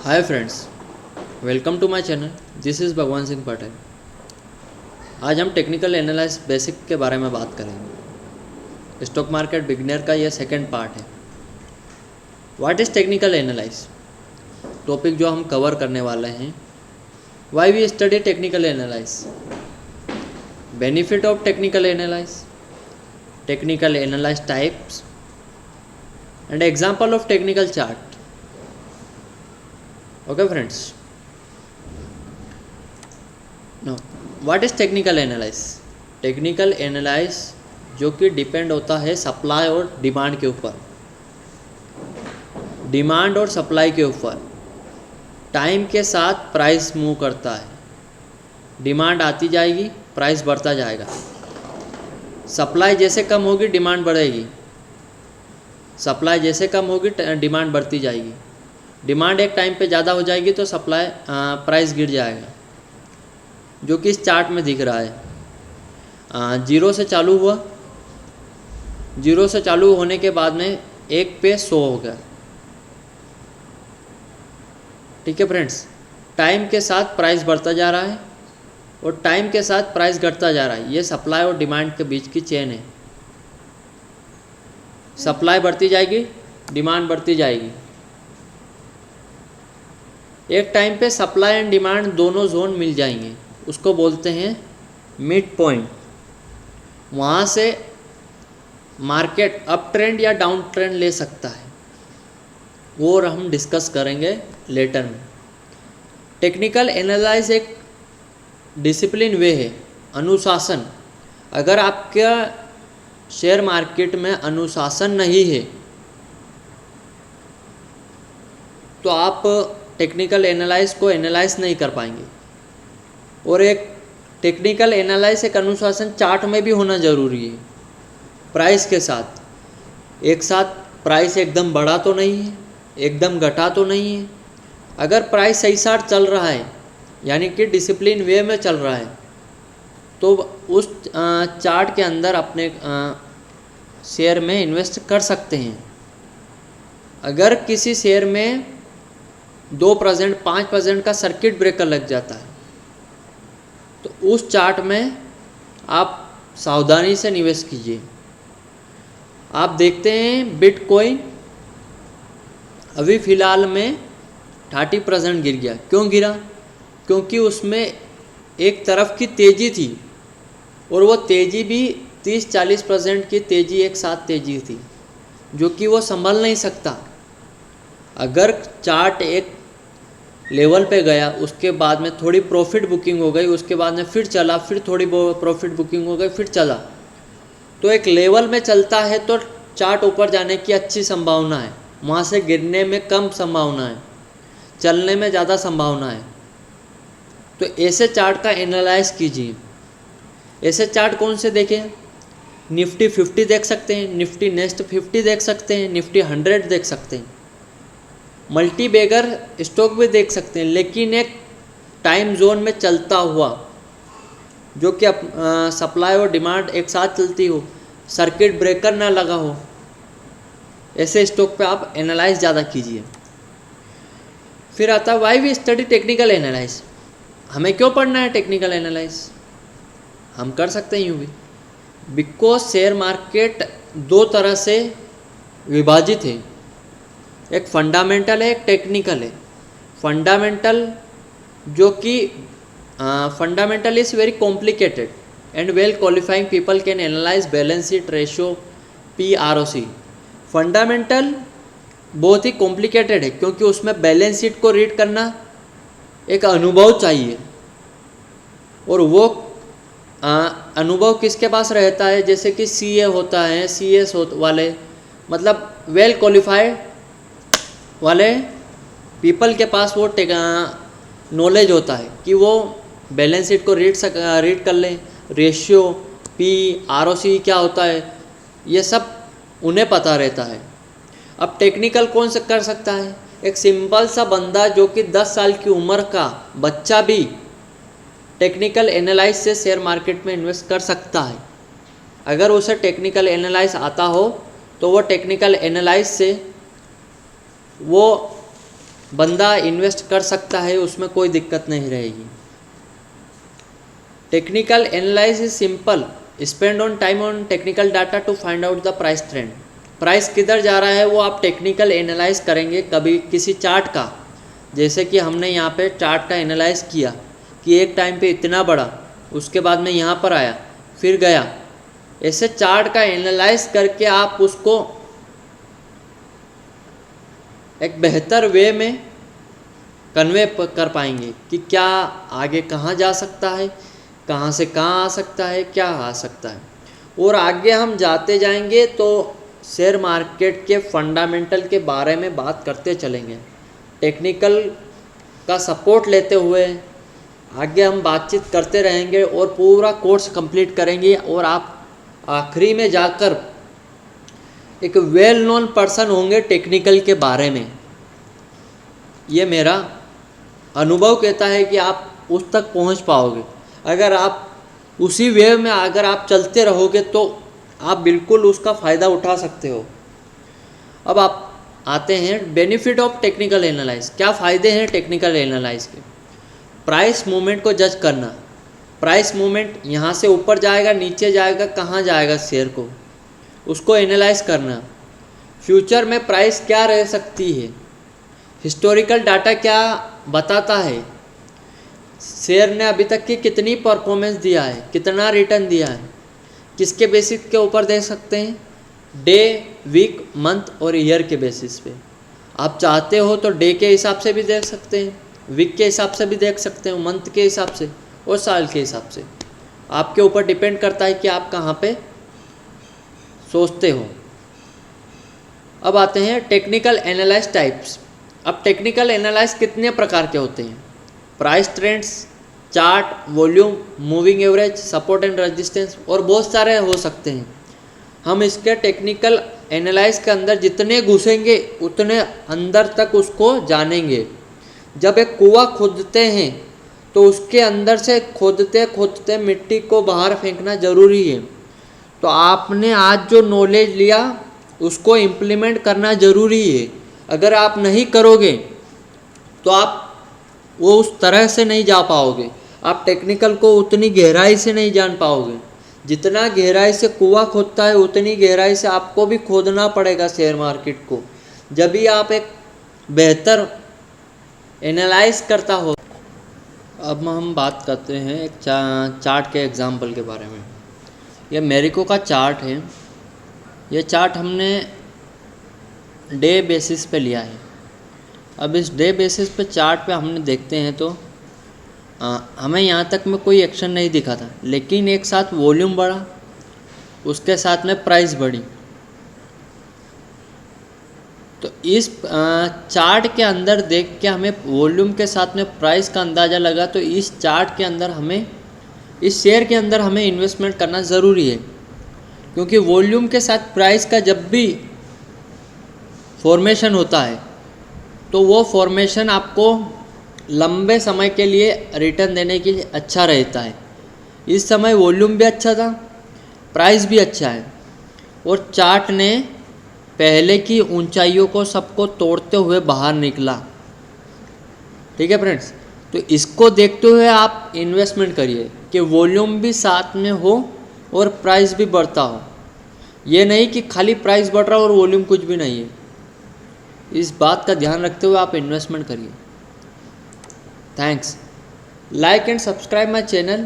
Hi friends, welcome to my channel. This is Bhagwan Singh Patel. आज हम technical analysis basic के बारे में बात करेंगे। स्टॉक मार्केट बिगिनर का यह सेकंड पार्ट है। What is technical analysis topic जो हम कवर करने वाले हैं। Why we study technical analysis, benefit of technical analysis, technical analysis types and example of technical chart. Okay friends, know what is technical analysis. Technical analysis जो कि depend होता है supply और डिमांड के ऊपर, डिमांड और सप्लाई के ऊपर। टाइम के साथ प्राइस मूव करता है, डिमांड आती जाएगी, प्राइस बढ़ता जाएगा। सप्लाई जैसे कम होगी डिमांड बढ़ेगी, सप्लाई जैसे कम होगी डिमांड बढ़ती जाएगी। डिमांड एक टाइम पे ज़्यादा हो जाएगी तो सप्लाई प्राइस गिर जाएगा, जो कि इस चार्ट में दिख रहा है। जीरो से चालू हुआ, जीरो से चालू होने के बाद में एक पे 100 हो गया। ठीक है फ्रेंड्स, टाइम के साथ प्राइस बढ़ता जा रहा है और टाइम के साथ प्राइस घटता जा रहा है। ये सप्लाई और डिमांड के बीच की चेन है। सप्लाई बढ़ती जाएगी, डिमांड बढ़ती जाएगी। एक टाइम पे सप्लाई एंड डिमांड दोनों जोन मिल जाएंगे, उसको बोलते हैं मिड पॉइंट। वहाँ से मार्केट अप ट्रेंड या डाउन ट्रेंड ले सकता है, वो और हम डिस्कस करेंगे लेटर में। टेक्निकल एनालिसिस एक डिसिप्लिन वे है, अनुशासन। अगर आपका शेयर मार्केट में अनुशासन नहीं है तो आप टेक्निकल एनालिसिस को एनालाइज नहीं कर पाएंगे। और एक टेक्निकल एनालिसिस एक अनुशासन चार्ट में भी होना ज़रूरी है। प्राइस के साथ एक साथ प्राइस एकदम बढ़ा तो नहीं है, एकदम घटा तो नहीं है। अगर प्राइस सही साथ चल रहा है, यानी कि डिसिप्लिन वे में चल रहा है, तो उस चार्ट के अंदर अपने शेयर में इन्वेस्ट कर सकते हैं। अगर किसी शेयर में 2%, 5% का सर्किट ब्रेकर लग जाता है तो उस चार्ट में आप सावधानी से निवेश कीजिए। आप देखते हैं बिटकॉइन अभी फ़िलहाल में 30% गिर गया। क्यों गिरा? क्योंकि उसमें एक तरफ की तेज़ी थी और वो तेज़ी भी 30-40% की तेज़ी एक साथ तेज़ी थी, जो कि वो संभल नहीं सकता। अगर चार्ट एक लेवल पे गया, उसके बाद में थोड़ी प्रॉफिट बुकिंग हो गई, उसके बाद में फिर चला, फिर थोड़ी प्रॉफिट बुकिंग हो गई, फिर चला, तो एक लेवल में चलता है तो चार्ट ऊपर जाने की अच्छी संभावना है, वहाँ से गिरने में कम संभावना है, चलने में ज़्यादा संभावना है। तो ऐसे चार्ट का एनालाइज कीजिए। ऐसे चार्ट कौन से देखें? निफ्टी 50 देख सकते हैं, निफ्टी नेक्स्ट 50 देख सकते हैं, निफ्टी 100 देख सकते हैं, मल्टी बैगर स्टॉक भी देख सकते हैं, लेकिन एक टाइम जोन में चलता हुआ, जो कि सप्लाई और डिमांड एक साथ चलती हो, सर्किट ब्रेकर ना लगा हो, ऐसे स्टॉक पे आप एनालाइज ज़्यादा कीजिए। फिर आता है why we study technical analyse. हमें क्यों पढ़ना है टेक्निकल एनालाइज? हम कर सकते हैं यूँ भी, बिकॉज शेयर मार्केट दो तरह से विभाजित है। एक फंडामेंटल है, एक टेक्निकल है। फंडामेंटल जो कि fundamental is very complicated and well qualifying people can analyse balance sheet ratio PROC। Fundamental बहुत ही कॉम्प्लिकेटेड है क्योंकि उसमें बैलेंस शीट को रीड करना एक अनुभव चाहिए, और वो अनुभव किसके पास रहता है? जैसे कि CA होता है, CS वाले, मतलब वेल क्वालिफाइड वाले पीपल के पास वो नॉलेज होता है कि वो बैलेंस शीट को रीड कर लें। रेशियो PROC क्या होता है, ये सब उन्हें पता रहता है। अब टेक्निकल कौन से कर सकता है? एक सिंपल सा बंदा जो कि 10 साल की उम्र का बच्चा भी टेक्निकल एनालाइज से शेयर मार्केट में इन्वेस्ट कर सकता है। अगर उसे टेक्निकल एनालाइज आता हो तो वो टेक्निकल एनालाइज से वो बंदा इन्वेस्ट कर सकता है, उसमें कोई दिक्कत नहीं रहेगी। Technical analysis is simple, spend on time on technical data to find out the price trend. Price किधर जा रहा है वो आप टेक्निकल एनालाइज करेंगे कभी किसी चार्ट का, जैसे कि हमने यहाँ पे चार्ट का एनालाइज किया कि एक टाइम पे इतना बढ़ा, उसके बाद में यहाँ पर आया फिर गया। ऐसे चार्ट का एनालाइज करके आप उसको एक बेहतर वे में कन्वे कर पाएंगे कि क्या आगे कहाँ जा सकता है, कहाँ से कहाँ आ सकता है, क्या आ सकता है। और आगे हम जाते जाएंगे तो शेयर मार्केट के फंडामेंटल के बारे में बात करते चलेंगे, टेक्निकल का सपोर्ट लेते हुए आगे हम बातचीत करते रहेंगे और पूरा कोर्स कंप्लीट करेंगे। और आप आखिरी में जाकर एक वेल नोन पर्सन होंगे टेक्निकल के बारे में। ये मेरा अनुभव कहता है कि आप उस तक पहुंच पाओगे। अगर आप उसी वे में अगर आप चलते रहोगे तो आप बिल्कुल उसका फ़ायदा उठा सकते हो। अब आप आते हैं बेनिफिट ऑफ टेक्निकल एनालाइज। क्या फ़ायदे हैं टेक्निकल एनालाइज के? प्राइस मूवमेंट को जज करना। प्राइस मूवमेंट यहाँ से ऊपर जाएगा, नीचे जाएगा, कहाँ जाएगा शेयर को, उसको एनालाइज करना। फ्यूचर में प्राइस क्या रह सकती है, हिस्टोरिकल डाटा क्या बताता है, शेयर ने अभी तक की कितनी परफॉर्मेंस दिया है, कितना रिटर्न दिया है, किसके बेसिस के ऊपर देख सकते हैं, डे, वीक, मंथ और ईयर के बेसिस पे। आप चाहते हो तो डे के हिसाब से भी देख सकते हैं, वीक के हिसाब से भी देख सकते हो, मंथ के हिसाब से और साल के हिसाब से। आपके ऊपर डिपेंड करता है कि आप कहाँ पे सोचते हो। अब आते हैं टेक्निकल एनालाइज टाइप्स। अब टेक्निकल एनालाइज कितने प्रकार के होते हैं? Price trends, chart, volume, moving average, support and resistance और बहुत सारे हो सकते हैं। हम इसके टेक्निकल एनालाइज के अंदर जितने घुसेंगे उतने अंदर तक उसको जानेंगे। जब एक कुआं खोदते हैं तो उसके अंदर से खोदते खोदते मिट्टी को बाहर फेंकना ज़रूरी है। तो आपने आज जो नॉलेज लिया उसको इम्प्लीमेंट करना ज़रूरी है। अगर आप नहीं करोगे तो आप वो उस तरह से नहीं जा पाओगे, आप टेक्निकल को उतनी गहराई से नहीं जान पाओगे। जितना गहराई से कुआं खोदता है उतनी गहराई से आपको भी खोदना पड़ेगा शेयर मार्केट को, जब भी आप एक बेहतर एनालाइज करता हो। अब हम बात करते हैं एक चार्ट के एग्जाम्पल के बारे में। ये मेरिको का चार्ट है। ये चार्ट हमने डे बेसिस पे लिया है। अब इस डे बेसिस पे चार्ट पे हमने देखते हैं तो हमें यहाँ तक में कोई एक्शन नहीं दिखा था, लेकिन एक साथ वॉल्यूम बढ़ा, उसके साथ में प्राइस बढ़ी। तो इस चार्ट के अंदर देख के हमें वॉल्यूम के साथ में प्राइस का अंदाज़ा लगा। तो इस चार्ट के अंदर हमें, इस शेयर के अंदर हमें इन्वेस्टमेंट करना ज़रूरी है, क्योंकि वॉल्यूम के साथ प्राइस का जब भी फॉर्मेशन होता है तो वो फॉर्मेशन आपको लंबे समय के लिए रिटर्न देने के लिए अच्छा रहता है। इस समय वॉल्यूम भी अच्छा था, प्राइस भी अच्छा है और चार्ट ने पहले की ऊंचाइयों को सबको तोड़ते हुए बाहर निकला। ठीक है फ्रेंड्स, तो इसको देखते हुए आप इन्वेस्टमेंट करिए कि वॉल्यूम भी साथ में हो और प्राइस भी बढ़ता हो। ये नहीं कि खाली प्राइस बढ़ रहा हो और वॉल्यूम कुछ भी नहीं है। इस बात का ध्यान रखते हुए आप इन्वेस्टमेंट करिए। Thanks. Like and subscribe my channel.